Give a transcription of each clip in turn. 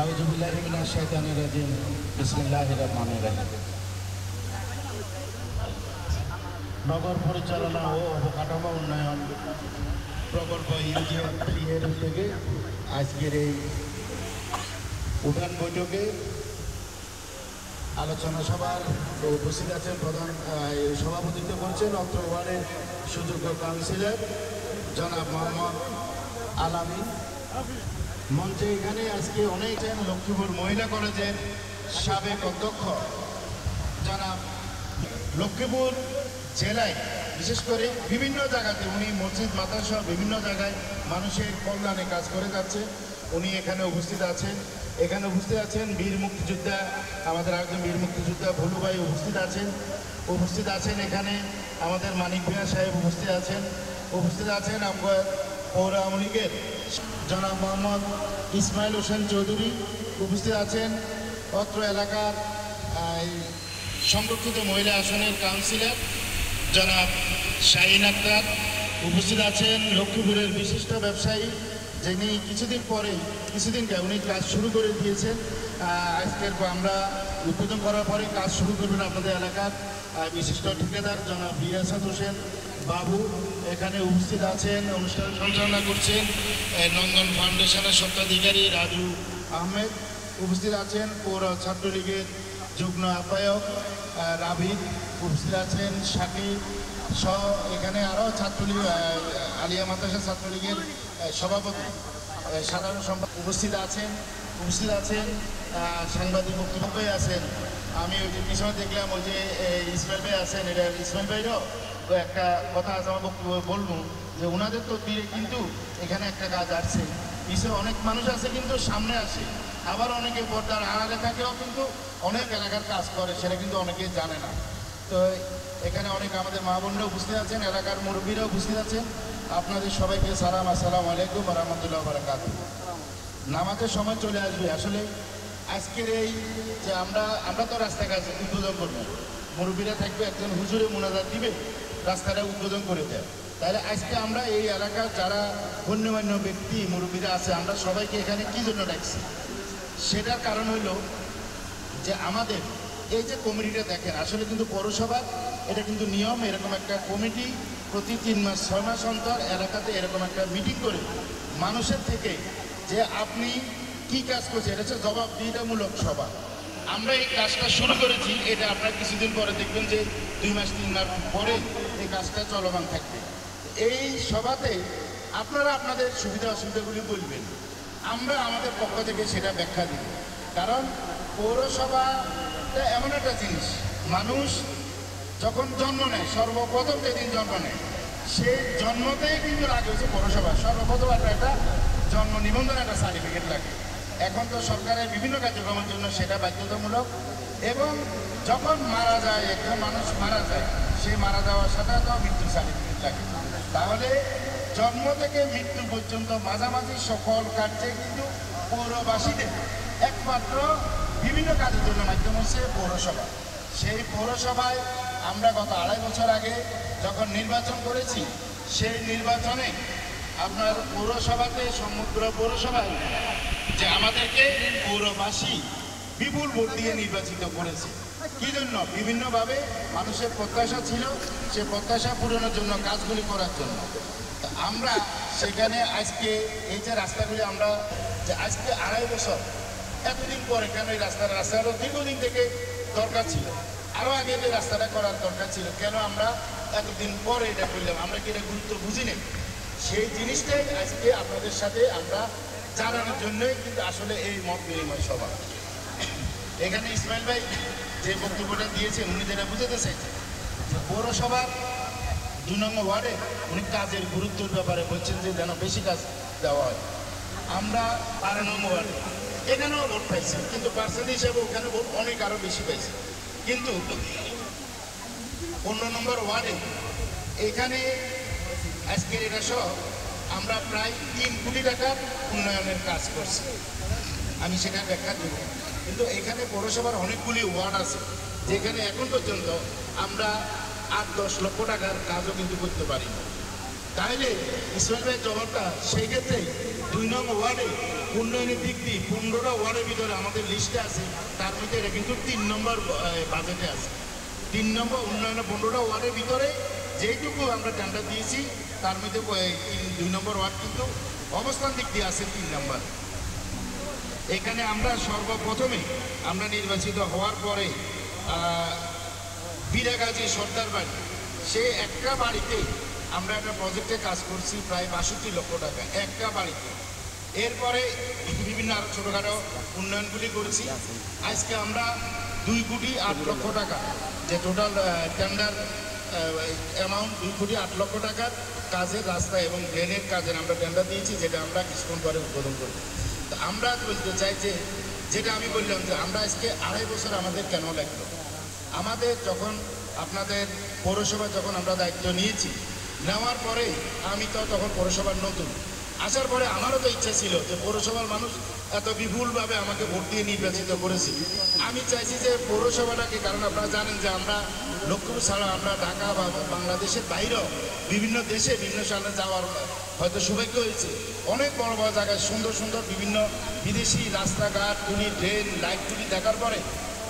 আউযু বিল্লাহি মিনাশ শাইতানির রাজিম। বিসমিল্লাহির রহমানির রহিম। নগর পরিচালনা ও অবকাঠামো উন্নয়ন প্রকল্প ইউজিএফ থেকে আজকের এই উঠান বৈঠকে আলোচনা সভার উপস্থিত আছেন প্রধান সভাপতিত্ব করছেন অত্র ওয়ার্ডের সুযোগ্য কাউন্সিলর জনাব মোহাম্মদ আলামিন। মঞ্চে এখানে আজকে অনেক লক্ষ্মীপুর মহিলা কলেজের সাবেক অধ্যক্ষ জনাব লক্ষ্মীপুর জেলায় বিশেষ করে বিভিন্ন জায়গাতে উনি মসজিদ মাদ্রাসা বিভিন্ন জায়গায় মানুষের কল্যাণে কাজ করে যাচ্ছে। উনি এখানে উপস্থিত আছেন। এখানে উপস্থিত আছেন বীর মুক্তিযোদ্ধা, আমাদের একজন বীর মুক্তিযোদ্ধা ভুলু ভাই উপস্থিত আছেন এখানে আমাদের মানিক ভিয়া সাহেব উপস্থিত আছেন আমরা পৌর আওয়ামী লীগের জনাব মোহাম্মদ ইসমাইল হোসেন চৌধুরী উপস্থিত আছেন অত্র এলাকার সংরক্ষিত মহিলা আসনের কাউন্সিলর জনাব শাহিন আক্তার উপস্থিত আছেন লক্ষ্মীপুরের বিশিষ্ট ব্যবসায়ী যিনি কিছুদিন উনি কাজ শুরু করে দিয়েছেন। আজকের আমরা উদ্বোধন করার পরে কাজ শুরু করবেন আপনাদের এলাকার বিশিষ্ট ঠিকাদার জনাব রিয়াসাত হোসেন বাবু এখানে উপস্থিত আছেন। অনুষ্ঠান সঞ্চালনা করছেন নন্দন ফাউন্ডেশনের স্বত্বাধিকারী রাজু আহমেদ উপস্থিত আছেন। পৌর ছাত্রলীগের যুগ্ম আহ্বায়ক রাবিদ উপস্থিত আছেন। সাকিব সহ এখানে আরও ছাত্রলীগ আলিয়া মাদ্রাসা ছাত্রলীগের সভাপতি সাধারণ সম্পাদক উপস্থিত আছেন সাংবাদিক বক্তব্য ভাই আছেন। আমি ওই যে পিছনে দেখলাম ওই যে ইসমাইল ভাই আছেন, এটা ইসমাইল ভাইরও একটা কথা আছে আমার বক্তব্য বলবো যে ওনাদের তো দিয়ে কিন্তু এখানে একটা কাজ আসছে, পিছনে অনেক মানুষ আছে কিন্তু সামনে আসে, আবার অনেকে পর্দার আড়ালে থাকেও কিন্তু অনেক এলাকার কাজ করে, সেটা কিন্তু অনেকে জানে না। তো এখানে অনেক আমাদের মা বোনরা উপস্থিত আছেন, এলাকার মুরব্বীরা উপস্থিত আছেন। আপনাদের সবাইকে সালাম, আসসালামু আলাইকুম ওয়া রাহমাতুল্লাহি ওয়া বারাকাতুহু। নামাজের সময় চলে আসবে। আসলে আজকের এই যে আমরা তো রাস্তা কাজ উদ্বোধন করবো, মুরব্বীরা থাকবে, একজন হুজুরে মুনাজাত দিবে, রাস্তাটা উদ্বোধন করে দেয়। তাহলে আজকে আমরা এই এলাকার যারা গণ্যমান্য ব্যক্তি মুরব্বীরা আছে আমরা সবাইকে এখানে কী জন্য ডাকছি, সেটার কারণ হইল যে আমাদের এই যে কমিটিটা দেখেন আসলে কিন্তু পৌরসভা এটা কিন্তু নিয়ম, এরকম একটা কমিটি প্রতি 3 মাস 6 মাস অন্তর এলাকাতে এরকম একটা মিটিং করে মানুষের থেকে যে আপনি কি কাজ করছেন এটা হচ্ছে জবাবদিহিতামূলক সভা। আমরা এই কাজটা শুরু করেছি, এটা আপনারা কিছুদিন পরে দেখবেন যে 2 মাস 3 মাস পরে এই কাজটা চলমান থাকবে। এই সভাতে আপনারা আপনাদের সুবিধা অসুবিধাগুলি বলবেন, আমরা আমাদের পক্ষ থেকে সেটা ব্যাখ্যা দিব। কারণ পৌরসভাটা এমন একটা জিনিস, মানুষ যখন জন্ম নেয় সর্বপ্রথম যেদিন জন্ম নেয় সেই জন্মতেই কিন্তু আগে হচ্ছে পৌরসভা সর্বপ্রথম একটা জন্ম নিবন্ধন একটা সার্টিফিকেট লাগে। এখন তো সরকারের বিভিন্ন কার্যক্রমের জন্য সেটা বাধ্যতামূলক, এবং যখন মারা যায় একজন মানুষ মারা যায় সেই মারা যাওয়ার সাথে তো মৃত্যু সার্টিফিকেট লাগে। তাহলে জন্ম থেকে মৃত্যু পর্যন্ত মাঝামাঝি সকল কার্যে কিন্তু পৌরবাসীদের একমাত্র বিভিন্ন কাজের জন্য মাধ্যম হচ্ছে পৌরসভা। সেই পৌরসভায় আমরা গত 2.5 বছর আগে যখন নির্বাচন করেছি, সেই নির্বাচনে আপনার পৌরসভাতে সমগ্র পৌরসভায় যে আমাদেরকে পৌরবাসী বিপুল ভোট দিয়ে নির্বাচিত করেছে। কি জন্য? বিভিন্নভাবে মানুষের প্রত্যাশা ছিল, সে প্রত্যাশা পূরণের জন্য কাজগুলি করার জন্য। আমরা সেখানে আজকে এই যে রাস্তাগুলি আমরা যে আজকে 2.5 বছর এতদিন পরে কেন এই রাস্তাটা দীর্ঘদিন থেকে দরকার ছিল, আরও আগে যে রাস্তাটা করার দরকার ছিল, কেন আমরা এতদিন পরে এটা করলাম, আমরা কি এটা গুরুত্ব বুঝি নেই? সেই জিনিসটাই আজকে আপনাদের সাথে আমরা জানানোর জন্যই কিন্তু আসলে এই মত বিনিময় সভা। এখানে ইসমাইল ভাই যে বক্তব্যটা দিয়েছেন উনি যেটা বুঝাতে চাইছেন পৌরসভার 2 নম্বর ওয়ার্ডে উনি কাজের গুরুত্বের ব্যাপারে বলছেন যে যেন বেশি কাজ দেওয়া হয়। আমরা 12 নম্বর ওয়ার্ডে এখানেও ভোট পাইছি, কিন্তু পার্সেন্ট হিসাবে ওখানে ভোট অনেক আরও বেশি পাইছি। কিন্তু 15 নম্বর ওয়ার্ডে এখানে আজকের এটা সহ আমরা প্রায় 3 কোটি টাকার উন্নয়নের কাজ করছি, আমি সেটা ব্যাখ্যা দেব। কিন্তু এখানে পৌরসভার অনেকগুলি ওয়ার্ড আছে যেখানে এখন পর্যন্ত আমরা 8-10 লক্ষ টাকার কাজও কিন্তু করতে পারি। তাহলে ইসমাইল ভাইয়ের জবাবটা সেই ক্ষেত্রে 2 নং ওয়ার্ডে উন্নয়নের দিক দিয়ে 15টা ওয়ার্ডের ভিতরে আমাদের লিস্টে আছে, তার মধ্যে এটা কিন্তু 3 নম্বর বাজেটে আছে। 3 নম্বর উন্নয়নের 15টা ওয়ার্ডের ভিতরে যেইটুকু আমরা টেন্ডার দিয়েছি তার মধ্যে 2 নম্বর ওয়ার্ড কিন্তু অবস্থান দিক দিয়ে আছে 3 নম্বর। এখানে আমরা সর্বপ্রথমে আমরা নির্বাচিত হওয়ার পরে বিরাগাজী সর্দার বাড়ি, সে একটা বাড়িতে আমরা একটা প্রজেক্টে কাজ করছি প্রায় 62 লক্ষ টাকা একটা বাড়িতে। এরপরে বিভিন্ন আরো ছোটখাটো উন্নয়নগুলি করেছি। আজকে আমরা 2 কোটি 8 লক্ষ টাকা যে টোটাল টেন্ডার অ্যামাউন্ট 2 কোটি 8 লক্ষ টাকার কাজের রাস্তা এবং ড্রেনের কাজের আমরা টেন্ডার দিয়েছি, যেটা আমরা কিছুক্ষণ পরে উদ্বোধন করব। তো আমরা বলতে চাই যে যেটা আমি বললাম যে আমরা আজকে 2.5 বছর আমাদের কেন লাগলো, আমাদের যখন আপনাদের পৌরসভা যখন আমরা দায়িত্ব নিয়েছি, নেওয়ার পরে আমি তো তখন পৌরসভার নতুন আসার পরে আমারও তো ইচ্ছা ছিল যে পৌরসভার মানুষ এত বিপুলভাবে আমাকে ভোট দিয়ে নির্বাচিত করেছি, আমি চাইছি যে পৌরসভাটাকে, কারণ আপনারা জানেন যে আমরা লক্ষ্মীপুর ছাড়া আমরা ঢাকা বা বাংলাদেশের বাইরেও বিভিন্ন দেশে বিভিন্ন সালে যাওয়ার হয়তো সৌভাগ্য হয়েছে। অনেক বড় বড় জায়গায় সুন্দর সুন্দর বিভিন্ন বিদেশি রাস্তাঘাটগুলি, ড্রেন, লাইটগুলি দেখার পরে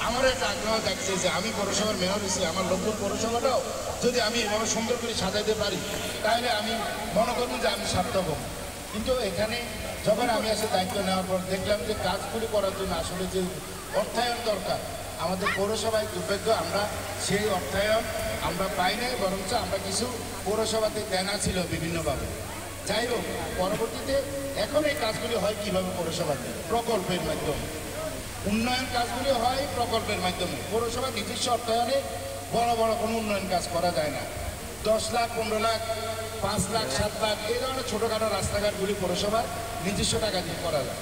আমার একটা আগ্রহ দেখছে যে আমি পৌরসভার মেয়র হয়েছি, আমার লক্ষ্মীপুর পৌরসভাটাও যদি আমি এভাবে সুন্দর করে সাজাইতে পারি তাহলে আমি মনে করব যে আমি সার্থক হব। কিন্তু এখানে যখন আমি এসে দায়িত্ব নেওয়ার পর দেখলাম যে কাজগুলি করার জন্য আসলে যে অর্থায়ন দরকার, আমাদের পৌরসভায় দুর্ভাগ্য আমরা সেই অর্থায়ন আমরা পাই নাই, বরঞ্চ আমরা কিছু পৌরসভাতে দেনা ছিল বিভিন্নভাবে। যাই হোক, পরবর্তীতে এখন এই কাজগুলি হয় কীভাবে পৌরসভাতে প্রকল্পের মাধ্যমে, উন্নয়ন কাজগুলি হয় প্রকল্পের মাধ্যমে। পৌরসভা নিজস্ব অর্থায়নে বড় বড় কোনো উন্নয়ন কাজ করা যায় না। 10 লাখ, 15 লাখ, 5 লাখ, 7 লাখ এই ধরনের ছোটোখাটো রাস্তাঘাটগুলি পৌরসভার নিজস্ব টাকা দিয়ে করা যায়।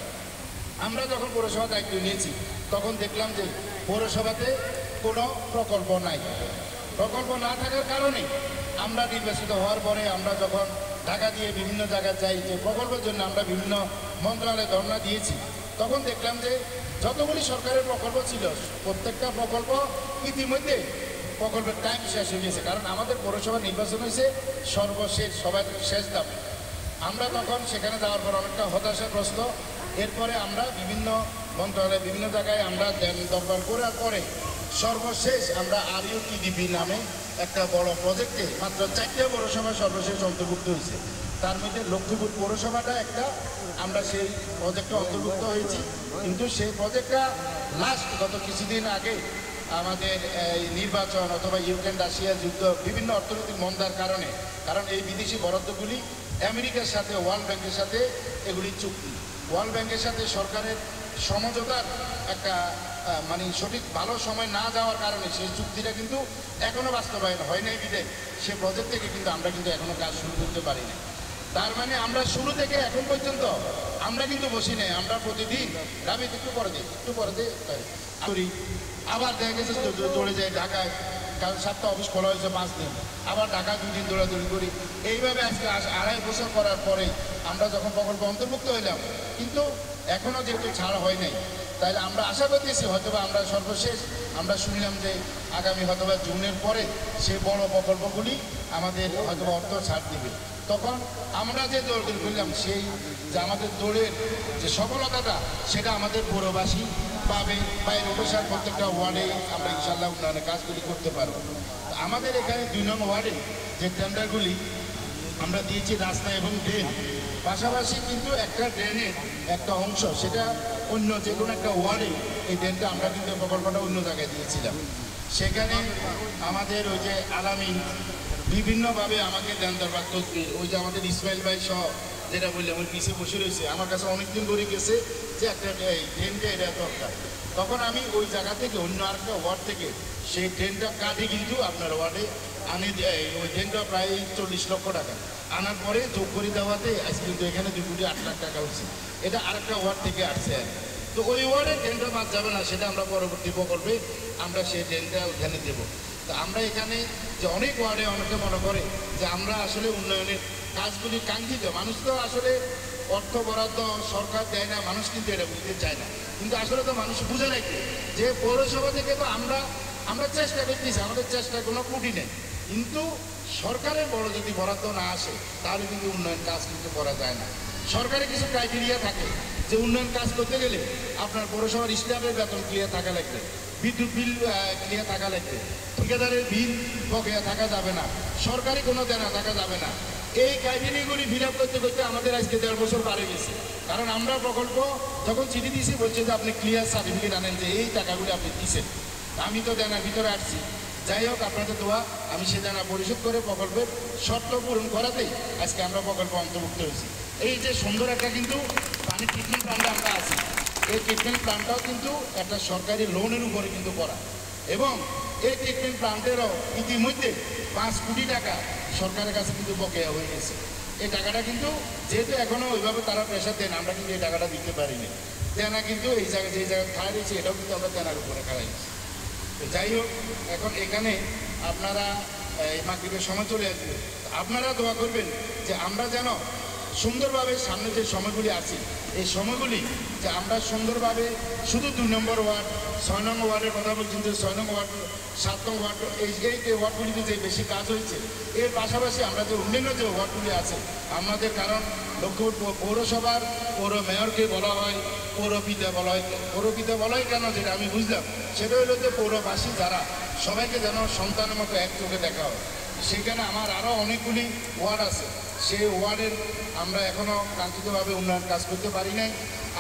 আমরা যখন পৌরসভা দায়িত্ব নিয়েছি তখন দেখলাম যে পৌরসভাতে কোনো প্রকল্প নাই। প্রকল্প না থাকার কারণে আমরা নির্বাচিত হওয়ার পরে আমরা যখন ঢাকা দিয়ে বিভিন্ন জায়গায় যাই যে প্রকল্পের জন্য আমরা বিভিন্ন মন্ত্রণালয়ে ধর্ণা দিয়েছি, তখন দেখলাম যে যতগুলি সরকারের প্রকল্প ছিল প্রত্যেকটা প্রকল্প ইতিমধ্যে প্রকল্পের টাইম শেষ হয়ে গেছে। কারণ আমাদের পৌরসভা নির্বাচন হয়েছে সর্বশেষ সবার শেষ দামে। আমরা তখন সেখানে যাওয়ার পর অনেকটা হতাশাগ্রস্ত। এরপরে আমরা বিভিন্ন মন্ত্রণালয়ে বিভিন্ন জায়গায় আমরা দরবার করার পরে সর্বশেষ আমরা RUTDP নামে একটা বড় প্রজেক্টে মাত্র 4টা পৌরসভা সর্বশেষ অন্তর্ভুক্ত হয়েছে। তার মধ্যে লক্ষ্মীপুর পৌরসভাটা একটা, আমরা সেই প্রজেক্টে অন্তর্ভুক্ত হয়েছি। কিন্তু সেই প্রজেক্টটা লাস্ট গত কিছুদিন আগে আমাদের এই নির্বাচন অথবা ইউক্রেন রাশিয়া যুদ্ধ, বিভিন্ন অর্থনৈতিক মন্দার কারণে, কারণ এই বিদেশি বরাদ্দগুলি আমেরিকার সাথে ওয়ার্ল্ড ব্যাংকের সাথে এগুলি চুক্তি, ওয়ার্ল্ড ব্যাংকের সাথে সরকারের সমঝোতার একটা মানে সঠিক ভালো সময় না যাওয়ার কারণে সেই চুক্তিটা কিন্তু এখনও বাস্তবায়ন হয় নাই। বিদে সে প্রজেক্ট থেকে কিন্তু আমরা কিন্তু এখনও কাজ শুরু করতে পারি না। তার মানে আমরা শুরু থেকে এখন পর্যন্ত আমরা কিন্তু বসি নাই, আমরা প্রতিদিন আমি একটু পরে দিই আবার দেখা গেছে চলে যাই ঢাকায়, কারণ 7টা অফিস খোলা হয়েছে 5 দিন, আবার ঢাকা 2 দিন দৌড়াদৌড়ি করি। এইভাবে আজকে 2.5 বছর করার পরে আমরা যখন প্রকল্প অন্তর্ভুক্ত হইলাম, কিন্তু এখনও যেহেতু ছাড় হয় নাই, তাহলে আমরা আশা করতেছি হয়তোবা আমরা সর্বশেষ আমরা শুনলাম যে আগামী হয়তোবা জুনের পরে সেই বড় প্রকল্পগুলি আমাদের হয়তোবা অর্থ ছাড় দেবে। তখন আমরা যে দৌড়দৌড়ি করলাম সেই যে আমাদের দৌড়ের যে সফলতাটা সেটা আমাদের পৌরবাসী পাবে, বাইরে অনুসার প্রত্যেকটা ওয়ার্ডে আমরা ইনশাল্লাহ উন্নয়নের কাজগুলি করতে পারবো। আমাদের এখানে 2 নং ওয়ার্ডে যে টেন্ডারগুলি আমরা দিয়েছি রাস্তা এবং ড্রেন, পাশাপাশি কিন্তু একটা ড্রেনের একটা অংশ সেটা অন্য যে কোনো একটা ওয়ার্ডে এই ড্রেনটা আমরা কিন্তু প্রকল্পটা অন্য জায়গায় দিয়েছিলাম। সেখানে আমাদের ওই যে আলামিন বিভিন্নভাবে আমাকে দেন দরবার তদবির, ওই যে আমাদের ইসমাইল ভাই সহ যেটা বললাম ওই পিছিয়ে বসে রয়েছে, আমার কাছে অনেকদিন ধরে গেছে যে একটা ট্রেনটা এটা দরকার। তখন আমি ওই জায়গা থেকে অন্য আরেকটা ওয়ার্ড থেকে সেই ট্রেনটা কাটে কিন্তু আপনার ওয়ার্ডে আনে, ওই ট্রেনটা প্রায় 40 লক্ষ টাকা আনার পরে যোগ করে দেওয়াতে আজ কিন্তু এখানে 2 কোটি 8 লাখ টাকা হচ্ছে। এটা আরেকটা ওয়ার্ড থেকে আসছে আর তো ওই ওয়ার্ডে ট্রেনটা বাদ যাবে না, সেটা আমরা পরবর্তী প্রকল্পে আমরা সেই ট্রেনটা ওখানে দেবো। তো আমরা এখানে যে অনেক ওয়ার্ডে অনেকে মনে করে যে আমরা আসলে উন্নয়নের কাজগুলি কাঙ্ক্ষিত, মানুষ তো আসলে অর্থ বরাদ্দ সরকার দেয় না, মানুষ কিন্তু এটা বুঝতে চায় না। কিন্তু আসলে তো মানুষ বুঝে রাখবে যে পৌরসভা থেকে তো আমরা চেষ্টা করতেছি, আমাদের চেষ্টার কোনো ত্রুটি নেই, কিন্তু সরকারের বড় যদি বরাদ্দ না আসে তাহলে কিন্তু উন্নয়ন কাজ কিন্তু করা যায় না। সরকারি কিছু ক্রাইটেরিয়া থাকে যে উন্নয়ন কাজ করতে গেলে আপনার পৌরসভার স্টাফের বেতন ক্লিয়ার থাকা লাগবে, বিদ্যুৎ বিল ক্লিয়ার থাকা লাগবে, ঠিকাদারের বিল বকেয়া থাকা যাবে না, সরকারি কোনো দেনা থাকা যাবে না। এই ক্রাইটেরিয়াগুলি ফিল আপ করতে করতে আমাদের আজকে 1.5 বছর পার হয়ে গেছে। কারণ আমরা প্রকল্প যখন চিঠি দিয়েছি বলছে যে আপনি ক্লিয়ার সার্টিফিকেট আনেন যে এই টাকাগুলি আপনি দিচ্ছেন। আমি তো দেনার ভিতরে আসছি। যাই হোক, আপনাদের দোয়া, আমি সে দেনা পরিশোধ করে প্রকল্পের শর্ত পূরণ করাতেই আজকে আমরা প্রকল্প অন্তর্ভুক্ত হয়েছি। এই যে সুন্দর একটা কিন্তু পানি ট্রিটমেন্ট প্ল্যান্টে আমরা আছি, এই ট্রিটমেন্ট প্ল্যান্টটাও কিন্তু একটা সরকারি লোনের উপরে কিন্তু করা, এবং এই ট্রিটমেন্ট প্ল্যান্টেরও ইতিমধ্যে 5 কোটি টাকা সরকারের কাছে কিন্তু বকেয়া হয়ে গেছে। এই টাকাটা কিন্তু যেহেতু এখনও ওইভাবে তারা প্রেশার দেন, আমরা কিন্তু এই টাকাটা দিতে পারিনি। দেনা কিন্তু এই জায়গায় যে জায়গায় খাড়া দিয়েছি এটাও কিন্তু আমরা দেনার উপরে খাড়াইছি। যাই হোক, এখন এখানে আপনারা এই মাগরিবের সময় চলে আসবে, আপনারা দোয়া করবেন যে আমরা যেন সুন্দরভাবে সামনে যে সময়গুলি আছে এই সময়গুলি যে আমরা সুন্দরভাবে শুধু 2 নম্বর ওয়ার্ড, 6 নং ওয়ার্ডের কথা বলছেন যে 6 নং ওয়ার্ড, 7 নং ওয়ার্ড, এই যে ওয়ার্ডগুলিতে যে বেশি কাজ হয়েছে এর পাশাপাশি আমরা যে অন্যান্য যে ওয়ার্ডগুলি আছে আমাদের, কারণ লক্ষ্মীপুর পৌরসভার পৌর মেয়রকে বলা হয় পৌরপিতা বলা হয়। পৌরপিতা বলা হয় কেন, যেটা আমি বুঝলাম সেটা হলো যে পৌরবাসী যারা সবাইকে যেন সন্তানের মতো এক চোখে দেখা হয়। সেখানে আমার আরও অনেকগুলি ওয়ার্ড আছে, সেই ওয়ার্ডের আমরা এখনও কাঙ্ক্ষিতভাবে উন্নয়ন কাজ করতে পারি নাই।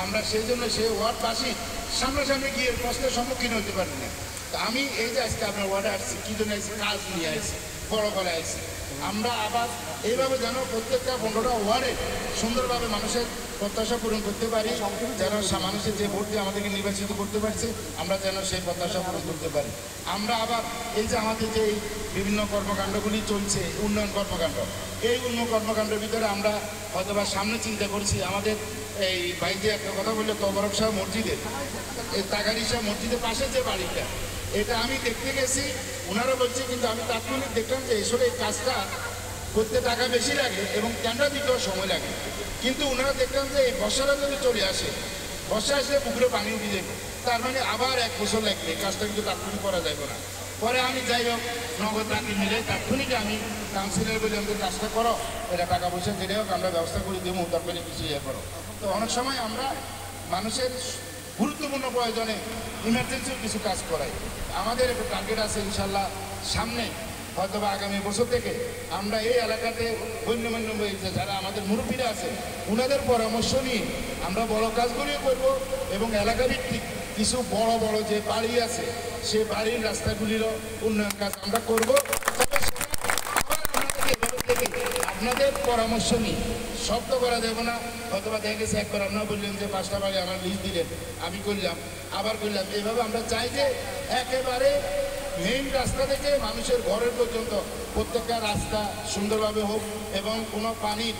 আমরা সেই জন্য সেই ওয়ার্ডবাসী সামনাসামনি গিয়ে প্রশ্নের সম্মুখীন হতে পারি না। তো আমি এই যে আজকে আপনার ওয়ার্ডে আসছি, কী জন্য আসছি, কাজ নিয়ে আসছি, বড় করে আসছি। আমরা আবার এইভাবে যেন প্রত্যেকটা 15টা ওয়ার্ডে সুন্দরভাবে মানুষের প্রত্যাশা পূরণ করতে পারি, যেন মানুষের যে ভোট দিয়ে আমাদেরকে নির্বাচিত করতে পারছে আমরা যেন সেই প্রত্যাশা পূরণ করতে পারি। আমরা আবার এই যে আমাদের যে বিভিন্ন কর্মকাণ্ডগুলি চলছে, উন্নয়ন কর্মকাণ্ড, এই উন্নয়ন কর্মকাণ্ডের ভিতরে আমরা হয়তোবা সামনে চিন্তা করছি আমাদের এই বাইরে একটা কথা বললে তবরক শাহ মসজিদের, এই তাগারি শাহ মসজিদের পাশে যে বাড়িটা, এটা আমি দেখতে গেছি, ওনারা বলছে, কিন্তু আমি তাৎক্ষণিক দেখলাম যে আসলে এই কাজটা করতে টাকা বেশি লাগে এবং টেন্ডার দিতেও সময় লাগে। কিন্তু ওনারা দেখলাম যে এই বর্ষাটা যদি চলে আসে, বর্ষা আসলে পুকুরে পানি উঠে যাবে, তার মানে আবার 1 বছর লাগবে, কাজটা কিন্তু তাৎক্ষণিক করা যাবে না। পরে আমি যাই হোক নগদ টাকা মিলে তাৎক্ষণিক আমি কাউন্সিলর বলে আমাদের কাজটা করো, এটা টাকা পয়সা যেটা হোক আমরা ব্যবস্থা করে দেবো, তারপরে কিছু ইয়ে করো। তো অনেক সময় আমরা মানুষের গুরুত্বপূর্ণ প্রয়োজনে ইমার্জেন্সিও কিছু কাজ করাই। আমাদের একটা টার্গেট আছে ইনশাল্লাহ, সামনে হয়তোবা আগামী বছর থেকে আমরা এই এলাকাতে গণ্যমান্য যারা আমাদের মুরব্বীরা আছে ওনাদের পরামর্শ নিয়ে আমরা বড় কাজগুলিও করব, এবং এলাকাভিত্তিক কিছু বড় বড় যে বাড়ি আছে সে বাড়ির রাস্তাগুলিরও উন্নয়ন কাজ আমরা করব। আপনাদের পরামর্শ নিয়ে শব্দ করা যাবে না, অথবা দেখা গেছে একবার আপনারা বললেন যে 5টা বাড়ি আমার লিস্ট দিলেন, আমি করলাম আবার করলাম, এইভাবে আমরা চাই যে একেবারে মেইন রাস্তা থেকে মানুষের ঘরের পর্যন্ত প্রত্যেকটা রাস্তা সুন্দরভাবে হোক, এবং কোনো পানির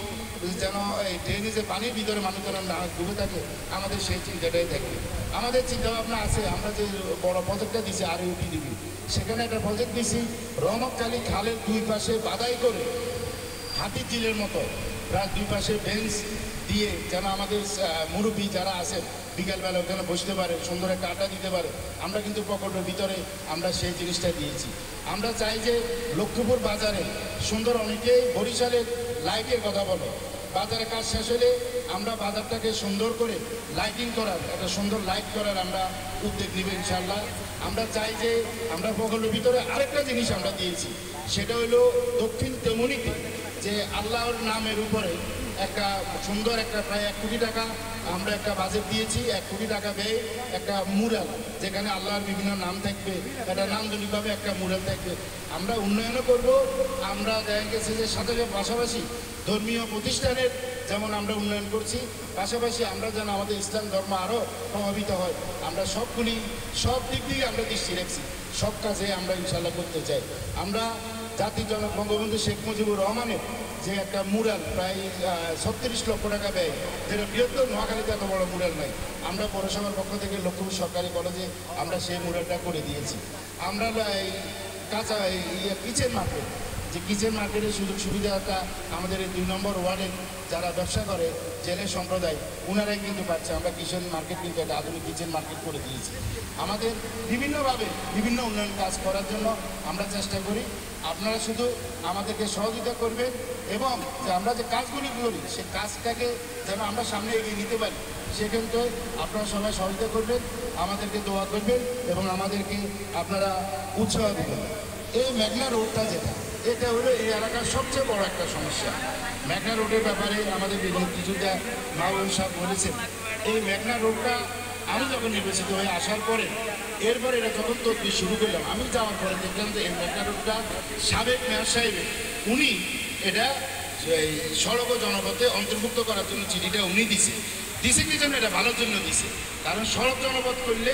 যেন এই ড্রেনেজে পানির ভিতরে মানুষ যেন না ডুবে থাকে, আমাদের সেই চিন্তাটাই থাকবে। আমাদের চিন্তাভাবনা আছে, আমরা যে বড় প্রজেক্টটা দিছি RUTDB, সেখানে একটা প্রজেক্ট দিছি রহমতখালী খালের 2 পাশে বাধাই করে হাতির ঝিলের মতো প্রায় 2 পাশে বেঞ্চ দিয়ে যেন আমাদের মুরব্বী যারা আছেন বিকালবেলা ওখানে বসতে পারে, সুন্দর একটা আড্ডা দিতে পারে। আমরা কিন্তু প্রকল্পের ভিতরে আমরা সেই জিনিসটা দিয়েছি। আমরা চাই যে লক্ষ্মীপুর বাজারে সুন্দর, অনেকেই বরিশালের লাইটের কথা বলে, বাজারে কাজ শেষ হলে আমরা বাজারটাকে সুন্দর করে লাইটিং করার, একটা সুন্দর লাইট করার আমরা উদ্যোগ নিব ইনশাল্লাহ। আমরা চাই যে আমরা প্রকল্পের ভিতরে আরেকটা জিনিস আমরা দিয়েছি, সেটা হলো দক্ষিণ তেমনিতে যে আল্লাহর নামের উপরে একটা সুন্দর একটা প্রায় 1 কোটি টাকা আমরা একটা বাজেট দিয়েছি, 1 কোটি টাকা ব্যয় একটা মুরাল, যেখানে আল্লাহর বিভিন্ন নাম থাকবে, একটা নান্দনিকভাবে একটা মুরাল থাকবে। আমরা উন্নয়নও করব, আমরা দেখা গেছে যে সাথে পাশাপাশি ধর্মীয় প্রতিষ্ঠানের যেমন আমরা উন্নয়ন করছি, পাশাপাশি আমরা যেন আমাদের ইসলাম ধর্ম আরও প্রভাবিত হয়, আমরা সবগুলি সব দিক দিয়ে আমরা দৃষ্টি রাখছি, সব কাজে আমরা ইনশাল্লাহ করতে চাই। আমরা জাতির জনক বঙ্গবন্ধু শেখ মুজিবুর রহমানের যে একটা মুরাল প্রায় 36 লক্ষ টাকা ব্যয়, যেটা বৃহত্তর নোয়াখালীতে এত বড় মুরাল নাই, আমরা পৌরসভার পক্ষ থেকে লক্ষ্মীপুর সরকারি কলেজে আমরা সেই মুরালটা করে দিয়েছি। আমরা এই কাঁচা কিচেন মার্কেট, যে কিচেন মার্কেটের সুযোগ সুবিধাটা আমাদের এই 2 নম্বর ওয়ার্ডের যারা ব্যবসা করে জেলে সম্প্রদায় ওনারাই কিন্তু পাচ্ছে। আমরা কিচেন মার্কেট কিন্তু একটা আধুনিক কিচেন মার্কেট করে দিয়েছি। আমাদের বিভিন্নভাবে বিভিন্ন উন্নয়ন কাজ করার জন্য আমরা চেষ্টা করি। আপনারা শুধু আমাদেরকে সহযোগিতা করবেন এবং যে আমরা যে কাজগুলি করি সেই কাজটাকে যেন আমরা সামনে এগিয়ে নিতে পারি সেক্ষেত্রে আপনারা সবাই সহযোগিতা করবেন, আমাদেরকে দোয়া করবেন এবং আমাদেরকে আপনারা উৎসাহ দেবেন। এই মেঘনা রোডটা যেটা, এটা হলো এই এলাকার সবচেয়ে বড় একটা সমস্যা। মেঘনা রোডের ব্যাপারে আমাদের বিভিন্ন কিছুটা মাহবুব সাহেব বলেছেন। এই মেঘনা রোডটা আমি যখন নির্বাচিত হয়ে আসার পরে এরপরে এটা যখন তদবির শুরু করলাম, আমি যাওয়ার পরে দেখলাম যে এই মেঘনা রোডটা সাবেক মেয়র সাহেবের উনি এটা এই সড়ক ও জনপথে অন্তর্ভুক্ত করার জন্য চিঠিটা উনি দিছে কি জন্য? এটা ভালোর জন্য দিছে। কারণ সড়ক জনপথ করলে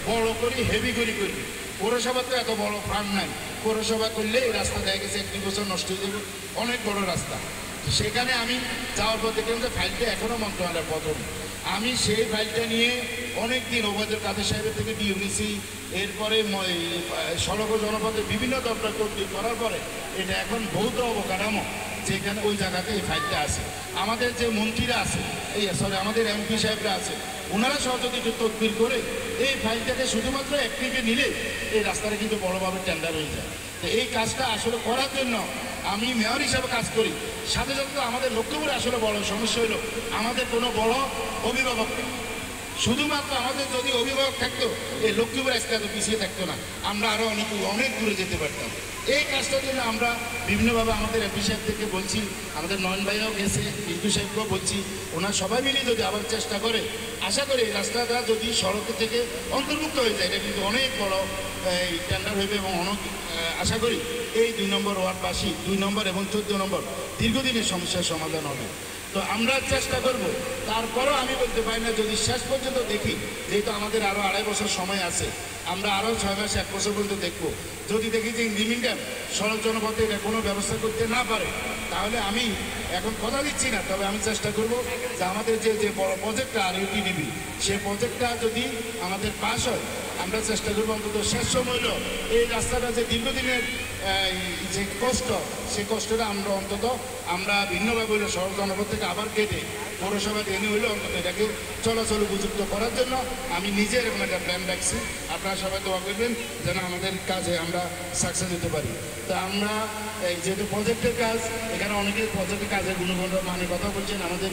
বড় করি হেভি করি করবে, পৌরসভার তো এত বড় ফান্ড নাই। পৌরসভা করলে এই রাস্তা দেখা গেছে 1-2 বছর নষ্ট হয়ে যাবে, অনেক বড় রাস্তা। সেখানে আমি যাওয়ার পর দেখলাম যে ফাইলটা এখনও মন্ত্রণালয়ের প্রথম। আমি সেই ফাইলটা নিয়ে অনেক দিন ওবায়দুল কাদের সাহেবের থেকে ডিও নিছি, এরপরে সড়ক ও জনপথে বিভিন্ন দপ্তর করার পরে এটা এখন ভৌত অবকাঠামো যেখানে ওই জায়গাতে এই ফাইলটা আছে। আমাদের যে মন্ত্রীরা আছে, আমাদের এমপি সাহেবরা আছে, ওনারা সহযোগিতা তদবির করে এই ফাইলটাকে শুধুমাত্র অ্যাক্টিভে নিলে এই রাস্তাটা কিন্তু বড়োভাবে টেন্ডার হয়ে যায়। তো এই কাজটা আসলে করার জন্য আমি মেয়র হিসাবে কাজ করি, সাথে সাথে আমাদের লক্ষ্মীপুরে আসলে বড় সমস্যা হলো আমাদের কোনো বড় অভিভাবক নেই। শুধুমাত্র আমাদের যদি অভিভাবক থাকতো এই লক্ষ্মীপুর আজকে এত পিছিয়ে থাকতো না, আমরা আরও অনেক দূরে যেতে পারতাম। এই কাজটার জন্য আমরা বিভিন্নভাবে আমাদের এমপি সাহেবদেরকে বলছি, আমাদের নয়ন ভাইও গেছে, বিন্দু সাহেবকেও বলছি, ওনার সবাই মিলে যদি আবার চেষ্টা করে, আশা করি এই রাস্তাটা যদি সড়ক থেকে অন্তর্ভুক্ত হয়ে যায় এটা কিন্তু অনেক বড় টেন্ডার হইবে এবং অনেক আশা করি এই 2 নম্বর ওয়ার্ডবাসী 2 নম্বর এবং 14 নম্বর দীর্ঘদিনের সমস্যার সমাধান হবে। তো আমরা চেষ্টা করব। তারপরেও আমি বলতে পারি না, যদি শেষ পর্যন্ত দেখি, যেহেতু আমাদের আরও 2.5 বছর সময় আছে, আমরা আরও 6 মাস 1 বছর পর্যন্ত দেখব। যদি দেখি যে ইঞ্জিনিয়ার সড়ক জনপথে এটা কোনো ব্যবস্থা করতে না পারে, তাহলে আমি এখন কথা দিচ্ছি না, তবে আমি চেষ্টা করব যে আমাদের যে বড় প্রজেক্টটা RUTDB সেই প্রজেক্টটা যদি আমাদের পাস হয়, আমরা চেষ্টা করবো অন্তত শেষ সময় হলো এই রাস্তাটা যে দীর্ঘদিনের যে কষ্ট, সেই কষ্টটা আমরা ভিন্নভাবে হইলো সড়ক জনপথ থেকে আবার কেটে পৌরসভা এনে হইলো অন্তত এটাকে চলাচল উপযুক্ত করার জন্য আমি নিজের এরকম একটা প্ল্যান রাখছি। আপনারা সবাই দোয়া করবেন যেন আমাদের কাজে আমরা সাকসেস হতে পারি। তো আমরা যেহেতু প্রজেক্টের কাজ, এখানে অনেকে প্রজেক্টের কাজের গুণগত মানের কথা বলছেন, আমাদের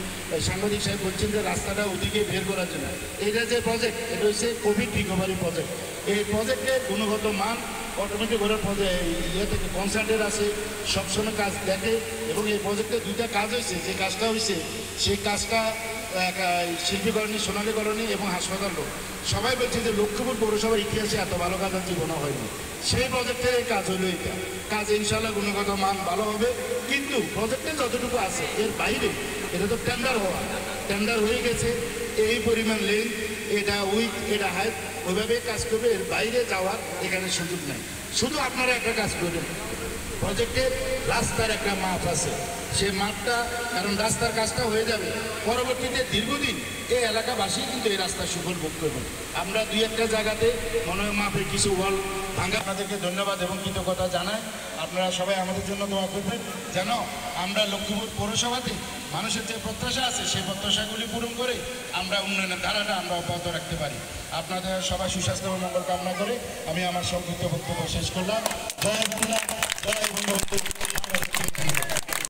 সাংবাদিক সাহেব বলছেন যে রাস্তাটা ওদিকে বের করার জন্য। এটা যে প্রজেক্ট, এটা হচ্ছে কোভিড রিকভারি প্রজেক্ট। এই প্রজেক্টের গুণগত মান অটোমেটিক ওরা থেকে কনসাল্টেন্ট আছে, সবসময় কাজ দেখে এবং এই প্রজেক্টে 2টা কাজ হয়েছে। যে কাজটা হয়েছে সেই কাজটা শিল্পীকরণী, সোনালীকরণী এবং হাসপাতাল রোড। সবাই বলছে যে লক্ষ্মীপুর পৌরসভার ইতিহাসে এত ভালো কাজ আর জীবনে হয়নি। সেই প্রজেক্টের এই কাজ হলো এটা। কাজ ইনশাল্লাহ গুণগত মান ভালো হবে, কিন্তু প্রজেক্টে যতটুকু আছে এর বাইরে এটা তো টেন্ডার হয়ে গেছে। এই পরিমাণ লেন, এটা উইথ, এটা হাইট, ওইভাবে কাজ করবে, এর বাইরে যাওয়ার এখানে সুযোগ নেই। শুধু আপনারা একটা কাজ করবেন, প্রজেক্টের রাস্তার একটা মাপ আছে, সেই মাপটা, কারণ রাস্তার কাজটা হয়ে যাবে পরবর্তীতে দীর্ঘদিন এই এলাকাবাসী কিন্তু এই রাস্তার সুফল ভোগ করবেন। আমরা 2-1টা জায়গাতে মনে হয় মাপের কিছু ওয়াল ভাঙা। আপনাদেরকে ধন্যবাদ এবং কৃতজ্ঞতা জানাই। আপনারা সবাই আমাদের জন্য দোয়া করবেন যেন আমরা লক্ষ্মীপুর পৌরসভাতে মানুষের যে প্রত্যাশা আছে সেই প্রত্যাশাগুলি পূরণ করে আমরা উন্নয়নের ধারাটা আমরা অব্যাহত রাখতে পারি। আপনাদের সবাই সুস্বাস্থ্য এবং মঙ্গল কামনা করে আমি আমার সংক্ষিপ্ত বক্তব্য শেষ করলাম। জয় বাংলা, জয় বঙ্গবন্ধু।